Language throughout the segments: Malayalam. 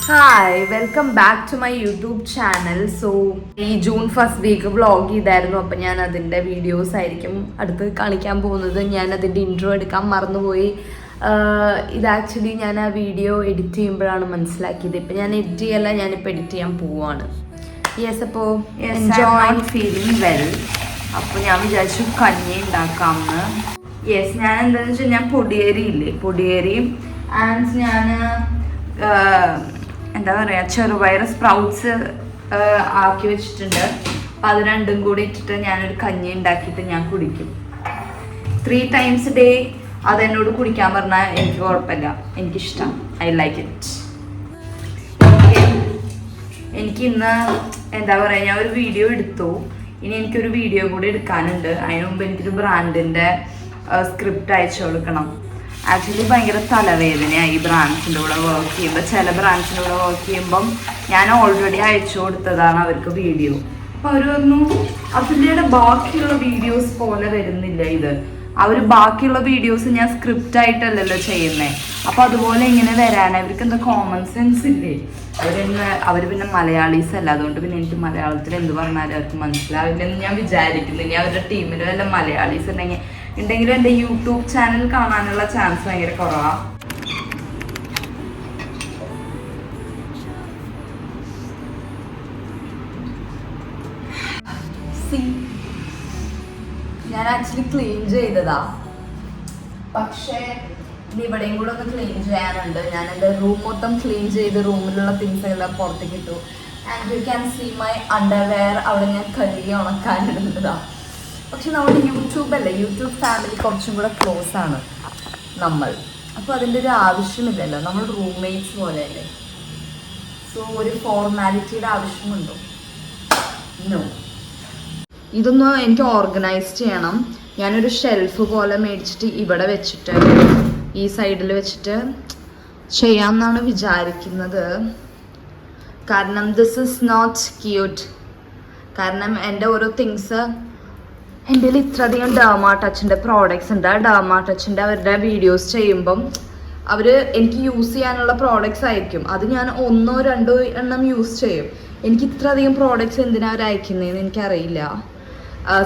Hi welcome back to my YouTube channel. So ഈ ജൂൺ ഫസ്റ്റ് വീക്ക് വ്ളോഗ് ചെയ്തായിരുന്നു. അപ്പം ഞാൻ അതിൻ്റെ വീഡിയോസ് ആയിരിക്കും അടുത്ത് കാണിക്കാൻ പോകുന്നത്. ഞാൻ അതിൻ്റെ ഇൻട്രോ എടുക്കാൻ മറന്നുപോയി. ഇത് ആക്ച്വലി ഞാൻ ആ വീഡിയോ എഡിറ്റ് ചെയ്യുമ്പോഴാണ് മനസ്സിലാക്കിയത്. ഇപ്പം ഞാൻ എഡിറ്റ് ചെയ്യല്ല, ഞാനിപ്പോൾ എഡിറ്റ് ചെയ്യാൻ പോവുകയാണ്. യെസ്, അപ്പോൾ എൻജോയ് ഫീലിംഗ് വെൽ. അപ്പോൾ ഞാൻ വിചാരിച്ചു കഞ്ഞി ഉണ്ടാക്കാമെന്ന്. യെസ്, ഞാൻ എന്താണെന്ന് വെച്ചാൽ ഞാൻ പൊടിയേരിയും ആൻഡ് ഞാൻ എന്താ പറയുക ചെറുപയർ സ്പ്രൗട്ട്സ് ആക്കി വെച്ചിട്ടുണ്ട്. അപ്പം അത് രണ്ടും കൂടി ഇട്ടിട്ട് ഞാനൊരു കഞ്ഞി ഉണ്ടാക്കിയിട്ട് ഞാൻ കുടിക്കും. 3 times a day. അതെന്നോട് കുടിക്കാൻ പറഞ്ഞാൽ എനിക്ക് കുഴപ്പമില്ല, എനിക്കിഷ്ടം. I like it. എനിക്ക് ഇന്ന് എന്താ പറയുക, ഞാൻ ഒരു വീഡിയോ എടുത്തു. ഇനി എനിക്കൊരു വീഡിയോ കൂടി എടുക്കാനുണ്ട്. അതിന് മുമ്പ് എനിക്കൊരു ബ്രാൻഡിൻ്റെ സ്ക്രിപ്റ്റ് അയച്ചു കൊടുക്കണം. ആക്ച്വലി ഭയങ്കര തലവേദനയായി ഈ ബ്രാൻഡ്സിൻ്റെ കൂടെ വർക്ക് ചെയ്യുമ്പോൾ. ചില ബ്രാൻഡ്സിൻ്റെ കൂടെ വർക്ക് ചെയ്യുമ്പം ഞാൻ ഓൾറെഡി അയച്ചു കൊടുത്തതാണ് അവർക്ക് വീഡിയോ. അപ്പം അവർ പറഞ്ഞു അതിൻ്റെ ബാക്കിയുള്ള വീഡിയോസ് പോലെ വരുന്നില്ല ഇത്. അവർ ബാക്കിയുള്ള വീഡിയോസ് ഞാൻ സ്ക്രിപ്റ്റ് ആയിട്ടല്ലല്ലോ ചെയ്യുന്നത്. അപ്പോൾ അതുപോലെ ഇങ്ങനെ വരാൻ അവർക്ക് എന്താ കോമൺ സെൻസ് ഇല്ലേ? അവർ പിന്നെ മലയാളീസ് അല്ല, അതുകൊണ്ട് പിന്നെ എനിക്ക് മലയാളത്തിൽ എന്ത് പറഞ്ഞാലും അവർക്ക് മനസ്സിലാവില്ലെന്ന് ഞാൻ വിചാരിക്കുന്നു. ഇനി അവരുടെ ടീമിൽ വല്ല മലയാളീസ് ഉണ്ടെങ്കിലും എൻ്റെ യൂട്യൂബ് ചാനൽ കാണാനുള്ള ചാൻസ് ഭയങ്കര കുറവാണ്. ഞാൻ ആക്ച്വലി ക്ലീൻ ചെയ്തതാ, പക്ഷേ ഇത് ഇവിടെയും കൂടെ ഒന്ന് ക്ലീൻ ചെയ്യാനുണ്ട്. ഞാൻ എൻ്റെ റൂം മൊത്തം ക്ലീൻ ചെയ്ത് റൂമിലുള്ള തിങ്സ് എല്ലാം പുറത്തേക്ക് ഇട്ടു. And you can see my underwear അവിടെ ഞാൻ കഴുകി ഉണക്കാനിടുന്നതാണ്. പക്ഷെ നമ്മുടെ യൂട്യൂബ് ഫാമിലി കുറച്ചും കൂടെ ക്ലോസ് ആണ് നമ്മൾ. അപ്പോൾ അതിൻ്റെ ഒരു ആവശ്യമില്ലല്ലോ, നമ്മൾ റൂംമേറ്റ്സ് പോലെയല്ലേ. സോ ഒരു ഫോർമാലിറ്റിയുടെ ആവശ്യമുണ്ടോ? നോ. ഇതൊന്ന് എനിക്ക് ഓർഗനൈസ് ചെയ്യണം. ഞാനൊരു ഷെൽഫ് പോലെ മേടിച്ചിട്ട് ഇവിടെ വെച്ചിട്ട് ഈ സൈഡിൽ വെച്ചിട്ട് ചെയ്യാമെന്നാണ് വിചാരിക്കുന്നത്. കാരണം ദിസ് ഈസ് നോട്ട് ക്യൂട്ട്. കാരണം എൻ്റെ ഓരോ തിങ്സ് എൻ്റെ കയ്യിൽ ഇത്രയധികം ഡെർമാ ടച്ചിൻ്റെ പ്രോഡക്റ്റ്സ് ഉണ്ട്. ആ ഡെർമാ ടച്ചിൻ്റെ അവരുടെ വീഡിയോസ് ചെയ്യുമ്പം അവർ എനിക്ക് യൂസ് ചെയ്യാനുള്ള പ്രോഡക്റ്റ്സ് അയക്കും. അത് ഞാൻ 1 or 2 എണ്ണം യൂസ് ചെയ്യും. എനിക്ക് ഇത്രയധികം പ്രോഡക്റ്റ്സ് എന്തിനാണ് അവർ അയക്കുന്നതെന്ന് എനിക്കറിയില്ല.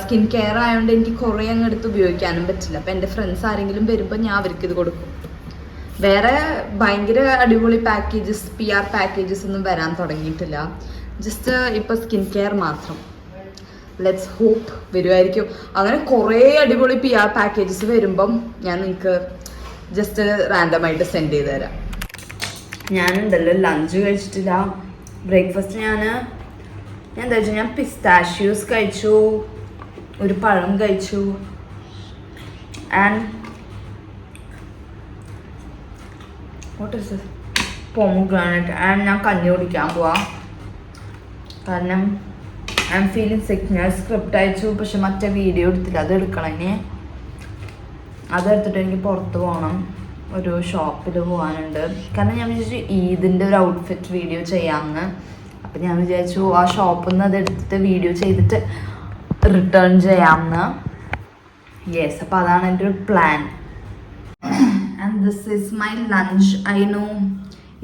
സ്കിൻ കെയർ ആയതുകൊണ്ട് എനിക്ക് കുറേ അങ്ങ് എടുത്ത് ഉപയോഗിക്കാനും പറ്റില്ല. അപ്പം എൻ്റെ ഫ്രണ്ട്സ് ആരെങ്കിലും വരുമ്പോൾ ഞാൻ അവർക്കിത് കൊടുക്കും. വേറെ ഭയങ്കര അടിപൊളി പാക്കേജസ് PR പാക്കേജസ് ഒന്നും വരാൻ തുടങ്ങിയിട്ടില്ല. ജസ്റ്റ് ഇപ്പോൾ സ്കിൻ കെയർ മാത്രം. ലെറ്റ്സ് ഹോപ്പ് വരുമായിരിക്കും. അങ്ങനെ കുറേ അടിപൊളി PR പാക്കേജസ് വരുമ്പം ഞാൻ നിങ്ങൾക്ക് ജസ്റ്റ് റാൻഡമായിട്ട് സെൻഡ് ചെയ്ത് തരാം. ഞാനുണ്ടല്ലോ ലഞ്ച് കഴിച്ചിട്ടില്ല. ബ്രേക്ക്ഫാസ്റ്റ് ഞാൻ എന്താ വെച്ചാൽ ഞാൻ പിസ്താഷ്യൂസ് കഴിച്ചു, ഒരു പഴം കഴിച്ചു, and what is this pomegranate. And ഞാൻ കഞ്ഞി കുടിക്കാൻ പോവാം. കാരണം ഐ എം ഫീലിംഗ് സിക്ക്. ഞാൻ സ്ക്രിപ്റ്റ് അയച്ചു, പക്ഷെ മറ്റേ വീഡിയോ എടുത്തില്ല. അത് എടുക്കണം ഇനി. അതെടുത്തിട്ട് എനിക്ക് പുറത്ത് പോകണം, ഒരു ഷോപ്പിൽ പോകാനുണ്ട്. കാരണം ഞാൻ വിചാരിച്ചു ഈദിൻ്റെ ഒരു ഔട്ട്ഫിറ്റ് വീഡിയോ ചെയ്യാമെന്ന്. അപ്പം ഞാൻ വിചാരിച്ചു ആ ഷോപ്പിൽ നിന്ന് അതെടുത്തിട്ട് വീഡിയോ ചെയ്തിട്ട് റിട്ടേൺ ചെയ്യാമെന്ന്. യെസ്, അപ്പോൾ അതാണ് എൻ്റെ ഒരു plan. And this is my lunch. I know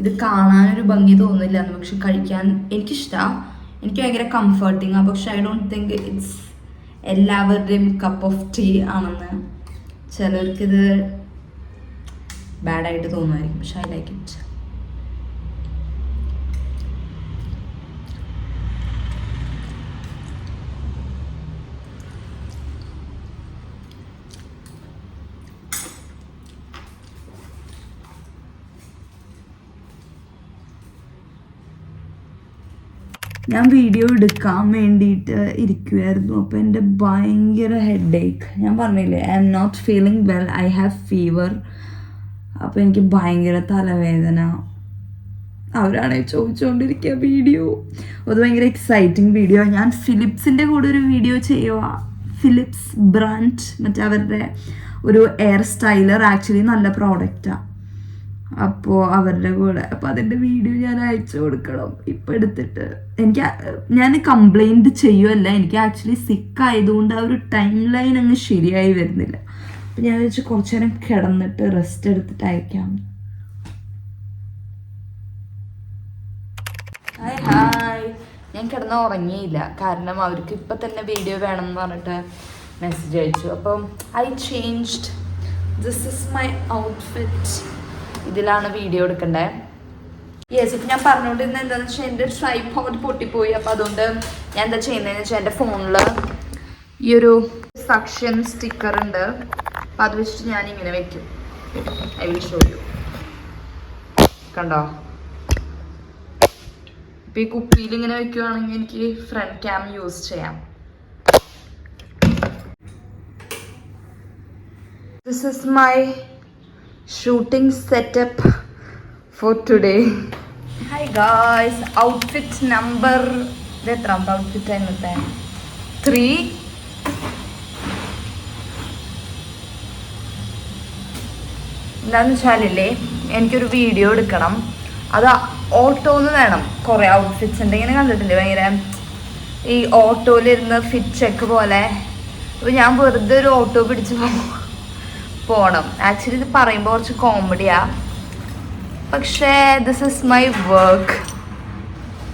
ഇത് കാണാനൊരു ഭംഗി തോന്നില്ല, പക്ഷെ കഴിക്കാൻ എനിക്കിഷ്ടമാണ്. എനിക്ക് ഭയങ്കര കംഫർട്ടിങ് ആണ്. പക്ഷെ ഐ ഡോണ്ട് തിങ്ക് ഇറ്റ്സ് എല്ലാവരുടെയും കപ്പ് ഓഫ് ടീ ആണെന്ന്. ചിലർക്കിത് ബാഡായിട്ട് തോന്നുമായിരിക്കും, പക്ഷെ ഐ ലൈക്ക് ഇറ്റ്. ഞാൻ വീഡിയോ എടുക്കാൻ വേണ്ടിയിട്ട് ഇരിക്കുമായിരുന്നു. അപ്പോൾ എൻ്റെ ഭയങ്കര ഹെഡേക്ക്. ഞാൻ പറഞ്ഞില്ലേ, I am not feeling well, I have fever. അപ്പോൾ എനിക്ക് ഭയങ്കര തലവേദന. അവരാണെങ്കിൽ ചോദിച്ചുകൊണ്ടിരിക്കുക വീഡിയോ. അത് ഭയങ്കര എക്സൈറ്റിംഗ് വീഡിയോ. ഞാൻ ഫിലിപ്സിൻ്റെ കൂടെ ഒരു വീഡിയോ ചെയ്യുക. ഫിലിപ്സ് ബ്രാൻഡ്, മറ്റേ അവരുടെ ഒരു എയർ സ്റ്റൈലർ. ആക്ച്വലി നല്ല പ്രോഡക്റ്റാണ്. അപ്പോൾ അവരുടെ കൂടെ അപ്പോൾ അതിൻ്റെ വീഡിയോ ഞാൻ അയച്ചു കൊടുക്കണം. ഇപ്പം എടുത്തിട്ട് ഞാൻ കംപ്ലൈൻറ്റ് ചെയ്യുമല്ല, എനിക്ക് ആക്ച്വലി സിക്ക് ആയതുകൊണ്ട് ആ ഒരു ടൈം ലൈൻ അങ്ങ് ശരിയായി വരുന്നില്ല. അപ്പം ഞാൻ വെച്ച് കുറച്ച് നേരം കിടന്നിട്ട് റെസ്റ്റ് എടുത്തിട്ട് അയക്കാം. Hi hi. ഞാൻ കിടന്ന് ഉറങ്ങിയില്ല, കാരണം അവർക്ക് ഇപ്പം തന്നെ വീഡിയോ വേണം എന്ന് പറഞ്ഞിട്ട് മെസ്സേജ് അയച്ചു. അപ്പം I changed. This is my outfit. ഇതിലാണ് വീഡിയോ എടുക്കണ്ടേ. യെസ്, ഇപ്പം ഞാൻ പറഞ്ഞുകൊണ്ടിരുന്നത് എന്താണെന്ന് വെച്ചാൽ എൻ്റെ ട്രൈപോഡ് പൊട്ടിപ്പോയി. അപ്പോൾ അതുകൊണ്ട് ഞാൻ എന്താ ചെയ്യുന്നതെന്ന് വെച്ചാൽ എൻ്റെ ഫോണിൽ ഈ ഒരു സക്ഷൻ സ്റ്റിക്കർ ഉണ്ട്. അപ്പം അത് വെച്ചിട്ട് ഞാൻ ഇങ്ങനെ വെക്കും. I will show you. കണ്ടോ? ഇപ്പം ഈ കുപ്പിയിൽ ഇങ്ങനെ വെക്കുകയാണെങ്കിൽ എനിക്ക് ഫ്രണ്ട് ക്യാം യൂസ് ചെയ്യാം. This is my shooting setup for today. Hi guys, outfit number എത്രാമത്തെ ഔട്ട്ഫിറ്റ് ഇന്നത്തെ 3. എന്താണെന്ന് വെച്ചാലില്ലേ, എനിക്കൊരു വീഡിയോ എടുക്കണം. അത് ഓട്ടോന്ന് വേണം. കുറേ ഔട്ട്ഫിറ്റ്സ് ഉണ്ട്, ഇങ്ങനെ കണ്ടിട്ടില്ലേ, ഭയങ്കര ഈ ഓട്ടോയിലിരുന്ന് ഫിറ്റ് ചെക്ക് പോലെ. അപ്പോൾ ഞാൻ വെറുതെ ഒരു ഓട്ടോ പിടിച്ച് പോകണം. ആക്ച്വലി ഇത് പറയുമ്പോൾ കുറച്ച് കോമഡിയാണ്, പക്ഷേ ദിസ് ഇസ് മൈ വർക്ക്.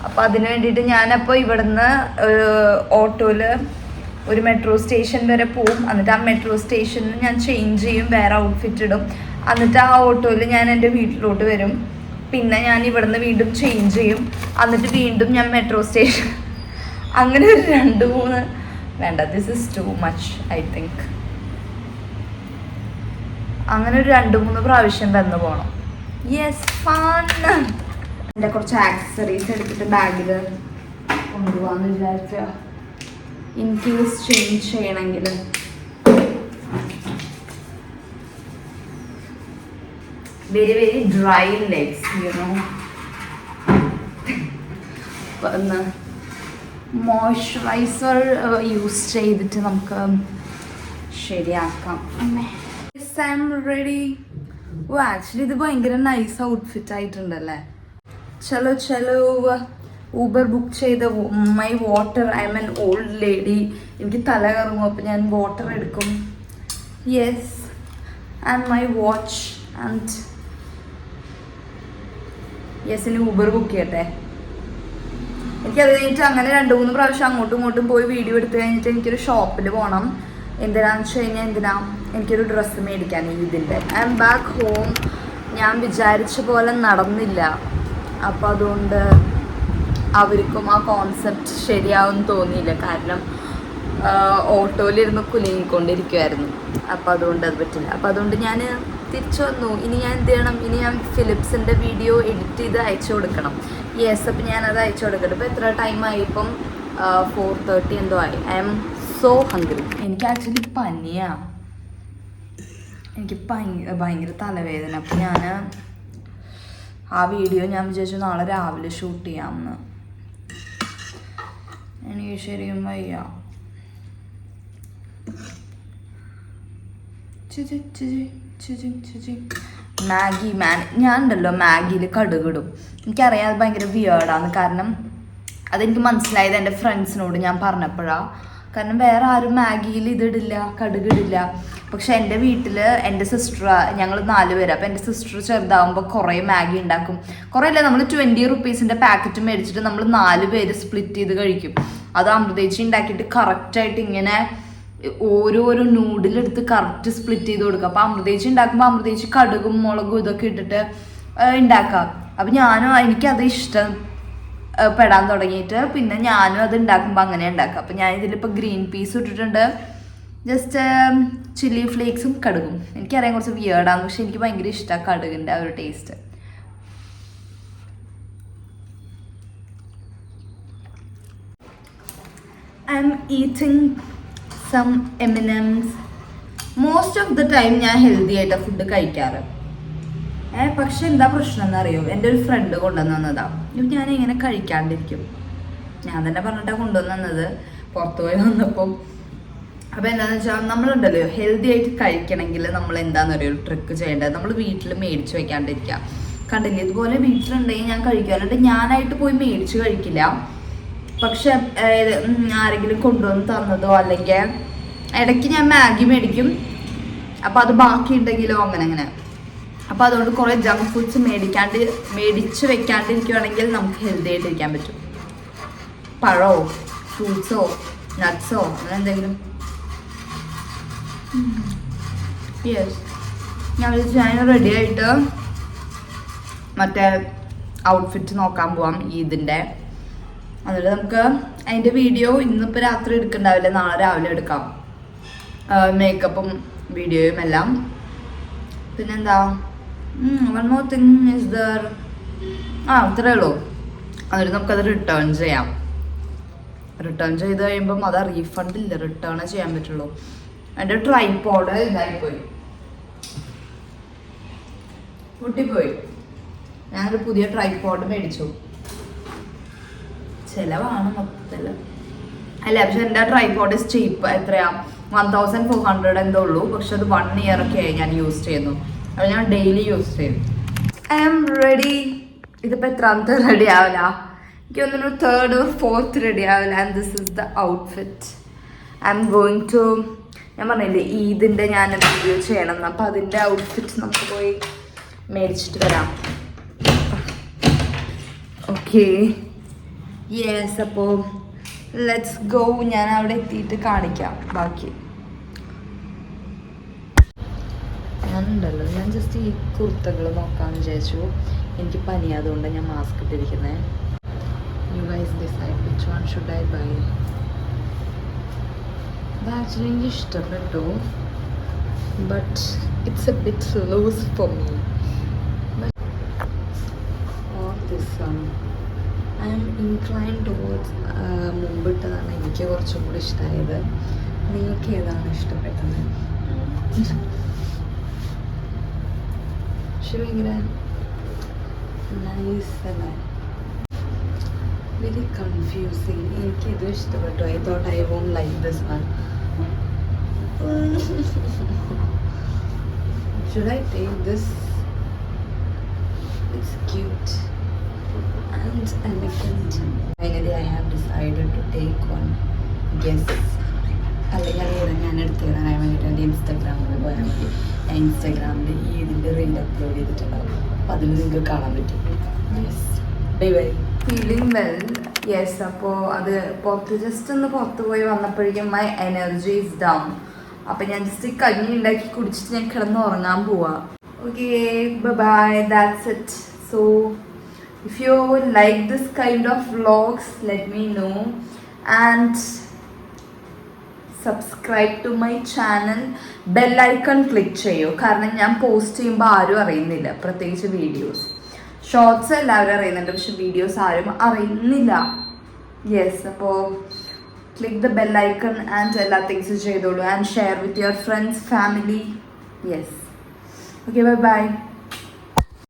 അപ്പോൾ അതിന് വേണ്ടിയിട്ട് ഞാനപ്പോൾ ഇവിടുന്ന് ഓട്ടോയിൽ ഒരു മെട്രോ സ്റ്റേഷൻ വരെ പോവും. എന്നിട്ട് ആ മെട്രോ സ്റ്റേഷനിൽ ഞാൻ ചേഞ്ച് ചെയ്യും, വേറെ ഔട്ട്ഫിറ്റ് ഇടും. എന്നിട്ട് ആ ഓട്ടോയിൽ ഞാൻ എൻ്റെ വീട്ടിലോട്ട് വരും. പിന്നെ ഞാൻ ഇവിടുന്ന് വീണ്ടും ചേഞ്ച് ചെയ്യും. എന്നിട്ട് വീണ്ടും ഞാൻ മെട്രോ സ്റ്റേഷൻ, അങ്ങനെ ഒരു 2-3 വേണ്ട, this is too much I think. അങ്ങനെ ഒരു 2-3 പ്രാവശ്യം വന്ന് പോകണം. Yes, fun. എൻ്റെ കുറച്ച് ആക്സസറീസ് എടുത്തിട്ട് ബാഗിൽ കൊണ്ടുപോകാമെന്ന് വിചാരിച്ച, ഇൻ കേസ് ചേഞ്ച് ചെയ്യണമെങ്കിൽ. very very dry legs, you know. ഒന്ന് മോയ്സ്ചറൈസർ യൂസ് ചെയ്തിട്ട് നമുക്ക് ശരിയാക്കാം. I am ready. ഓ, ആക്ച്വലി ഇത് ഭയങ്കര നൈസ് ഔട്ട്ഫിറ്റ് ആയിട്ടുണ്ടല്ലേ. ചലോ ചലോ. ഊബർ ബുക്ക് ചെയ്ത my water. I am an old lady. എനിക്ക് തല കറങ്ങും, അപ്പം ഞാൻ വാട്ടർ എടുക്കും. Yes, and my watch. And yes, ഇനി ഊബർ ബുക്ക് ചെയ്യട്ടെ. എനിക്കത് കഴിഞ്ഞിട്ട് അങ്ങനെ 2-3 പ്രാവശ്യം അങ്ങോട്ടും ഇങ്ങോട്ടും പോയി വീഡിയോ എടുത്ത് കഴിഞ്ഞിട്ട് എനിക്കൊരു ഷോപ്പിൽ പോകണം. എന്തിനാന്ന് വെച്ച് കഴിഞ്ഞാൽ എനിക്കൊരു ഡ്രസ്സ് മേടിക്കാൻ ഇതിൻ്റെ. I M back home. ഞാൻ വിചാരിച്ച പോലെ നടന്നില്ല. അപ്പോൾ അതുകൊണ്ട് അവർക്കും ആ കോൺസെപ്റ്റ് ശരിയാവും തോന്നിയില്ല, കാരണം ഓട്ടോയിലിരുന്ന് കുലുങ്ങിക്കൊണ്ടിരിക്കുമായിരുന്നു. അപ്പോൾ അതുകൊണ്ട് അത് പറ്റില്ല. അപ്പോൾ അതുകൊണ്ട് ഞാൻ തിരിച്ചു വന്നു. ഇനി ഞാൻ എന്ത് ചെയ്യണം? ഇനി ഞാൻ ഫിലിപ്സിൻ്റെ വീഡിയോ എഡിറ്റ് ചെയ്ത് അയച്ചു കൊടുക്കണം. യെസ്, അപ്പം ഞാനത് അയച്ചു കൊടുക്കട്ടെ. ഇപ്പോൾ എത്ര ടൈമായി? ഇപ്പം 4:30 എന്തോ ആയി. I M so hungry. എനിക്ക് ആക്ച്വലി പനിയാണ്. എനിക്ക് ഭയങ്കര തലവേദന. അപ്പം ഞാൻ ആ വീഡിയോ ഞാൻ വിചാരിച്ചു നാളെ രാവിലെ ഷൂട്ട് ചെയ്യാമെന്ന്. എനിക്ക് ശരിയും വയ്യ. മാഗി ഞാൻ ഉണ്ടല്ലോ, മാഗിയിൽ കടുകിടും. എനിക്കറിയാം അത് ഭയങ്കര വിയേർഡാണ്, കാരണം അതെനിക്ക് മനസ്സിലായത് എൻ്റെ ഫ്രണ്ട്സിനോട് ഞാൻ പറഞ്ഞപ്പോഴാണ്. കാരണം വേറെ ആരും മാഗിയിൽ ഇതിടില്ല, കടുകിടില്ല. പക്ഷെ എൻ്റെ വീട്ടിൽ എൻ്റെ സിസ്റ്റർ, ഞങ്ങൾ 4 പേര്. അപ്പോൾ എൻ്റെ സിസ്റ്റർ ചെറുതാവുമ്പോൾ കുറേ മാഗി ഉണ്ടാക്കും. കുറേ അല്ല, നമ്മൾ 20 റുപ്പീസിൻ്റെ പാക്കറ്റ് മേടിച്ചിട്ട് നമ്മൾ 4 പേര് സ്പ്ലിറ്റ് ചെയ്ത് കഴിക്കും. അത് അമൃതേച്ചി ഉണ്ടാക്കിയിട്ട് കറക്റ്റായിട്ട് ഇങ്ങനെ ഓരോരോ നൂഡിലെടുത്ത് കറക്റ്റ് സ്പ്ലിറ്റ് ചെയ്ത് കൊടുക്കുക. അപ്പോൾ അമൃതേച്ചി ഉണ്ടാക്കുമ്പോൾ അമൃതേച്ചി കടുകും മുളകും ഇതൊക്കെ ഇട്ടിട്ട് ഉണ്ടാക്കാം. അപ്പം എനിക്കത് ഇഷ്ടം പെടാൻ തുടങ്ങിയിട്ട് പിന്നെ ഞാനും അത് ഉണ്ടാക്കുമ്പോൾ അങ്ങനെ ഉണ്ടാക്കാം. അപ്പം ഞാൻ ഇതിലിപ്പോൾ ഗ്രീൻ പീസ് ഇട്ടിട്ടുണ്ട്, ജസ്റ്റ് ചില്ലി ഫ്ലേക്സും കടുകും. എനിക്കറിയാം കുറച്ച് വിയേർഡാണ്, പക്ഷെ എനിക്ക് ഭയങ്കര ഇഷ്ടമാണ് കടുകിൻ്റെ ആ ഒരു taste. I am eating some M&Ms. Most of the time ഞാൻ ഹെൽത്തി ആയിട്ടാണ് ഫുഡ് കഴിക്കാറ്. പക്ഷെ എന്താ പ്രശ്നം എന്നറിയോ? എൻ്റെ ഒരു ഫ്രണ്ട് കൊണ്ടുവന്നതാണ്. ഞാൻ ഇങ്ങനെ കഴിക്കാണ്ടിരിക്കും. ഞാൻ തന്നെ പറഞ്ഞിട്ടാണ് കൊണ്ടുവന്നത്, പുറത്തു പോയി വന്നപ്പം. അപ്പോൾ എന്താണെന്ന് വെച്ചാൽ നമ്മളുണ്ടല്ലോ, ഹെൽത്തി ആയിട്ട് കഴിക്കണമെങ്കിൽ നമ്മൾ എന്താണെന്നറിയോ ഒരു ട്രിക്ക് ചെയ്യേണ്ടത്? നമ്മൾ വീട്ടിൽ മേടിച്ച് വയ്ക്കാണ്ടിരിക്കുക. കണ്ടില്ലേ, ഇതുപോലെ വീട്ടിലുണ്ടെങ്കിൽ ഞാൻ കഴിക്കാറുണ്ട്. ഞാനായിട്ട് പോയി മേടിച്ച് കഴിക്കില്ല, പക്ഷെ ആരെങ്കിലും കൊണ്ടുവന്ന് തന്നതോ അല്ലെങ്കിൽ ഇടയ്ക്ക് ഞാൻ മാഗി മേടിക്കും. അപ്പോൾ അത് ബാക്കി ഉണ്ടെങ്കിലോ അങ്ങനെ. അപ്പോൾ അതുകൊണ്ട് കുറേ ജങ്ക് ഫുഡ്സ് മേടിച്ച് വെക്കാണ്ടിരിക്കുകയാണെങ്കിൽ നമുക്ക് ഹെൽത്തി ആയിട്ടിരിക്കാൻ പറ്റും. പഴമോ ഫ്രൂട്ട്സോ നട്ട്സോ അങ്ങനെ എന്തെങ്കിലും. യെസ്, ഞാൻ റെഡി ആയിട്ട് മറ്റേ ഔട്ട്ഫിറ്റ് നോക്കാൻ പോവാം ഈദിൻ്റെ. എന്നിട്ട് നമുക്ക് അതിൻ്റെ വീഡിയോ ഇന്നിപ്പോൾ രാത്രി എടുക്കണ്ടാവില്ല, നാളെ രാവിലെ എടുക്കാം. മേക്കപ്പും വീഡിയോയും എല്ലാം. പിന്നെന്താ, one more thing is there. അത്രേ ഉള്ളൂ. എന്നിട്ട് നമുക്കത് റിട്ടേൺ ചെയ്യാം. റിട്ടേൺ ചെയ്ത് കഴിയുമ്പം അത് റീഫണ്ട് ഇല്ല, റിട്ടേൺ ചെയ്യാൻ പറ്റുള്ളൂ. എൻ്റെ ട്രൈപോഡ് ഇതായിപ്പോയി, പൊട്ടിപ്പോയി. ഞാനൊരു പുതിയ ട്രൈപോഡ് മേടിച്ചു. ചിലവാണ് മൊത്തത്തിൽ. അല്ല, പക്ഷെ എൻ്റെ ട്രൈപോഡ് ചീപ്പ്. എത്രയാ, 1400 എന്തോ ഉള്ളൂ. പക്ഷെ അത് 1 year ഒക്കെ ആയി ഞാൻ യൂസ് ചെയ്യുന്നു. അത് ഞാൻ ഡെയിലി യൂസ് ചെയ്യും. I am ready. ഇതിപ്പോൾ എത്രാമത്തെ റെഡി ആവില്ല, എനിക്ക് തോന്നുന്നു 3rd or 4th റെഡി ആവില്ല. And this is the outfit I am going to. ഞാൻ പറഞ്ഞില്ലേ ഈദിൻ്റെ ഞാൻ വീഡിയോ ചെയ്യണം, അപ്പം അതിൻ്റെ ഔട്ട്ഫിറ്റ് നമുക്ക് പോയി മേടിച്ചിട്ട് വരാം. Okay, yes. അപ്പോൾ ലെറ്റ്സ് ഗോ. ഞാൻ അവിടെ എത്തിയിട്ട് കാണിക്കാം ബാക്കി. ഞാനുണ്ടല്ലോ, ഞാൻ ജസ്റ്റ് ഈ കുർത്തകൾ നോക്കാമെന്ന് വിചാരിച്ചു. എനിക്ക് പനിയായതുകൊണ്ട് ഞാൻ മാസ്ക് ഇട്ടിരിക്കുന്നത്. You guys decide which one should I buy. ഇത് ആക്ച്വലി എനിക്ക് ഇഷ്ടപ്പെട്ടു, but it's a bit loose for me. Or this one I am inclined towards. മുമ്പിട്ടതാണ് എനിക്ക് കുറച്ചും കൂടി ഇഷ്ടമായത്. നിങ്ങൾക്ക് ഏതാണ് ഇഷ്ടപ്പെട്ടത്? പക്ഷെ ഭയങ്കര നൈസ് അല്ലേ, വെരി കൺഫ്യൂസിങ്. എനിക്കിത് ഇഷ്ടപ്പെട്ടു. I thought I won't like this one. Should I take this? It's cute and elegant. Finally I have decided to take one. Yes, അല്ലെങ്കിൽ ഞാൻ എടുത്തതാണ് വേണ്ടിയിട്ട് എൻ്റെ ഇൻസ്റ്റാഗ്രാമിൽ പോയാൽ മതി. ഞാൻ ഇൻസ്റ്റാഗ്രാമിൽ ഈ ഇതിൻ്റെ റീൽ അപ്ലോഡ് ചെയ്തിട്ടുണ്ടാവും, അപ്പോൾ അതിൽ നിങ്ങൾക്ക് കാണാൻ പറ്റും. Yes, bye bye. Feeling well. Yes, അപ്പോൾ അത് ജസ്റ്റ് ഒന്ന് പുറത്ത് പോയി വന്നപ്പോഴേക്കും മൈ എനർജി ഈസ് ഡൗൺ. അപ്പം ഞാൻ ജസ്റ്റ് കഞ്ഞി ഉണ്ടാക്കി കുടിച്ചിട്ട് ഞാൻ കിടന്ന് ഉറങ്ങാൻ പോവാം. Okay, bye. That's it. So if you like this kind of vlogs, let me know and subscribe to my channel. Bell icon click ചെയ്യൂ, കാരണം ഞാൻ പോസ്റ്റ് ചെയ്യുമ്പോൾ ആരും അറിയുന്നില്ല, പ്രത്യേകിച്ച് വീഡിയോസ്. ഷോർട്സ് എല്ലാവരും അറിയുന്നുണ്ട്, പക്ഷെ വീഡിയോസ് ആരും അറിയുന്നില്ല. യെസ്, അപ്പോൾ click the bell icon and എല്ലാ തിങ്സും ചെയ്തോളൂ. And share with your friends, family. Yes, okay, bye bye.